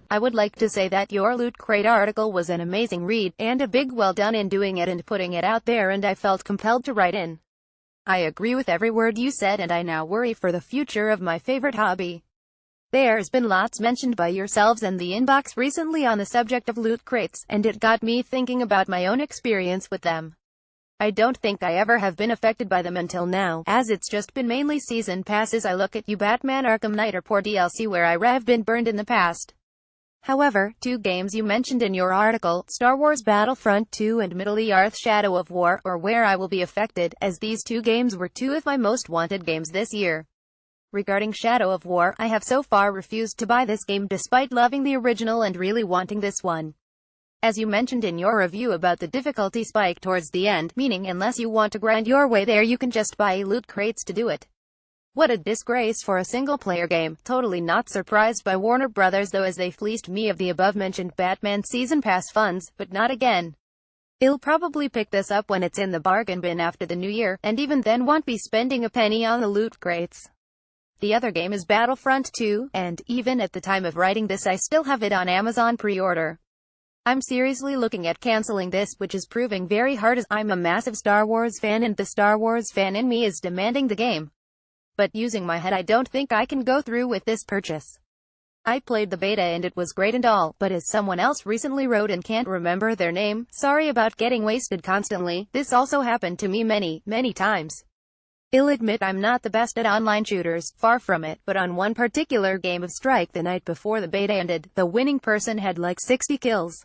I would like to say that your Loot Crate article was an amazing read, and a big well done in doing it and putting it out there, and I felt compelled to write in. I agree with every word you said, and I now worry for the future of my favorite hobby. There's been lots mentioned by yourselves and the inbox recently on the subject of Loot Crates, and it got me thinking about my own experience with them. I don't think I ever have been affected by them until now, as it's just been mainly season passes. I look at you, Batman Arkham Knight or poor DLC, where I have been burned in the past. However, two games you mentioned in your article, Star Wars Battlefront 2 and Middle-earth Shadow of War, or where I will be affected, as these two games were two of my most wanted games this year. Regarding Shadow of War, I have so far refused to buy this game despite loving the original and really wanting this one. As you mentioned in your review about the difficulty spike towards the end, meaning unless you want to grind your way there you can just buy Loot Crates to do it. What a disgrace for a single-player game. Totally not surprised by Warner Brothers though, as they fleeced me of the above-mentioned Batman Season Pass funds, but not again. I'll probably pick this up when it's in the bargain bin after the new year, and even then won't be spending a penny on the Loot Crates. The other game is Battlefront 2, and, even at the time of writing this, I still have it on Amazon pre-order. I'm seriously looking at canceling this, which is proving very hard as I'm a massive Star Wars fan and the Star Wars fan in me is demanding the game. But using my head, I don't think I can go through with this purchase. I played the beta and it was great and all, but as someone else recently wrote and can't remember their name, sorry about getting wasted constantly, this also happened to me many times. I'll admit I'm not the best at online shooters, far from it, but on one particular game of Strike the night before the beta ended, the winning person had like 60 kills.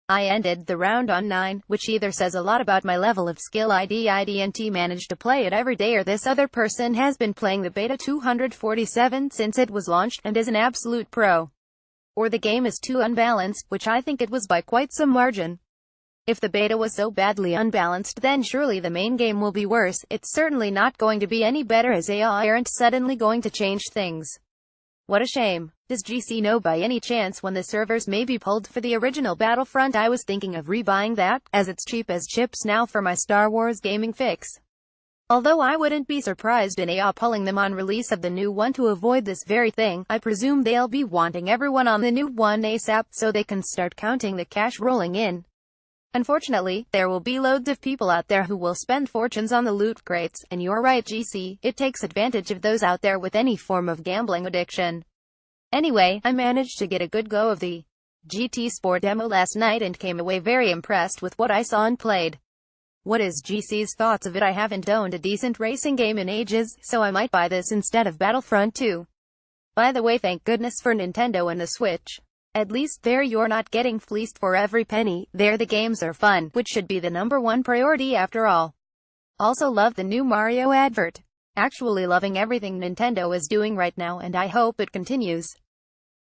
I ended the round on 9, which either says a lot about my level of skill. I didn't manage to play it every day, or this other person has been playing the beta 247 since it was launched, and is an absolute pro. Or the game is too unbalanced, which I think it was by quite some margin. If the beta was so badly unbalanced, then surely the main game will be worse. It's certainly not going to be any better, as AI aren't suddenly going to change things. What a shame. Does GC know by any chance when the servers may be pulled for the original Battlefront? I was thinking of rebuying that, as it's cheap as chips now for my Star Wars gaming fix. Although I wouldn't be surprised in AI pulling them on release of the new one to avoid this very thing. I presume they'll be wanting everyone on the new one ASAP, so they can start counting the cash rolling in. Unfortunately, there will be loads of people out there who will spend fortunes on the Loot Crates, and you're right, GC, it takes advantage of those out there with any form of gambling addiction. Anyway, I managed to get a good go of the GT Sport demo last night and came away very impressed with what I saw and played. What is GC's thoughts of it? I haven't owned a decent racing game in ages, so I might buy this instead of Battlefront 2. By the way, thank goodness for Nintendo and the Switch. At least there you're not getting fleeced for every penny. There the games are fun, which should be the #1 priority after all. Also love the new Mario advert. Actually loving everything Nintendo is doing right now, and I hope it continues.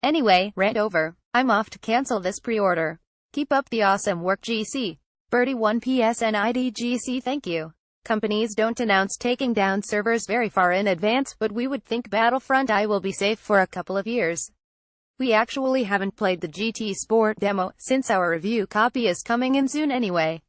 Anyway, rant over. I'm off to cancel this pre-order. Keep up the awesome work, GC. Birdie1PSNIDGC, thank you. Companies don't announce taking down servers very far in advance, but we would think Battlefront I will be safe for a couple of years. We actually haven't played the GT Sport demo, since our review copy is coming in soon anyway.